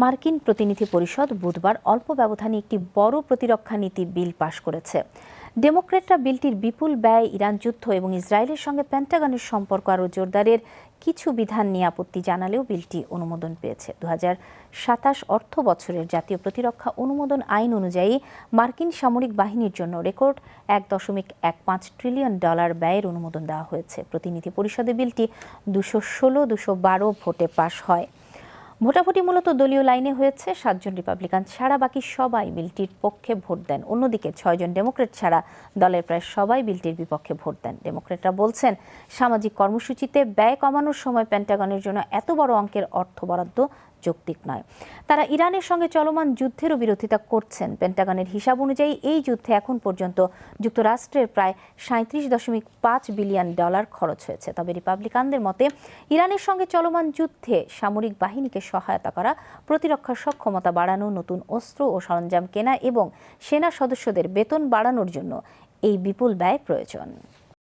মার্কিন প্রতিনিধি পরিষদ বুধবার অল্প ব্যবধানে একটি বড় প্রতিরক্ষা নীতি বিল পাশ করেছে। ডেমোক্র্যাটরা বিলটির বিপুল ব্যয়, ইরান যুদ্ধ এবং ইসরায়েলের সঙ্গে পেন্টাগনের সম্পর্ক আরও জোরদারের কিছু বিধান নিয়ে আপত্তি জানালেও বিলটি অনুমোদন পেয়েছে। 2027 অর্থ বছরের জাতীয় প্রতিরক্ষা অনুমোদন আইন অনুযায়ী মার্কিন সামরিক বাহিনীর জন্য রেকর্ড $1.15 ট্রিলিয়ন ব্যয়ের অনুমোদন দেওয়া হয়েছে। প্রতিনিধি পরিষদে বিলটি 216-212 ভোটে পাশ হয়। ভোটাভুটি মূলত দলীয় লাইনে হয়েছে। 7 জন রিপাবলিকান ছাড়া বাকি সবাই বিলটির পক্ষে ভোট দেন। অন্যদিকে 6 জন ডেমোক্র্যাট ছাড়া দলের প্রায় সবাই বিলটির বিপক্ষে ভোট দেন। ডেমোক্র্যাটরা বলছেন, সামাজিক কর্মসূচিতে ব্যয় কমানোর সময় পেন্টাগনের জন্য এত বড় অঙ্কের অর্থ বরাদ্দ যৌক্তিক নয়। তারা ইরানের সঙ্গে চলমান যুদ্ধেরও বিরোধিতা করছেন। পেন্টাগনের হিসাব অনুযায়ী এই যুদ্ধে এখন পর্যন্ত যুক্তরাষ্ট্রের প্রায় $37.5 বিলিয়ন খরচ হয়েছে। তবে রিপাবলিকানদের মতে ইরানের সঙ্গে চলমান যুদ্ধে সামরিক বাহিনীকে সহায়তা করা, প্রতিরক্ষা সক্ষমতা বাড়ানো, নতুন অস্ত্র ও সরঞ্জাম কেনা এবং সেনা সদস্যদের বেতন বাড়ানোর জন্য এই বিপুল ব্যয় প্রয়োজন।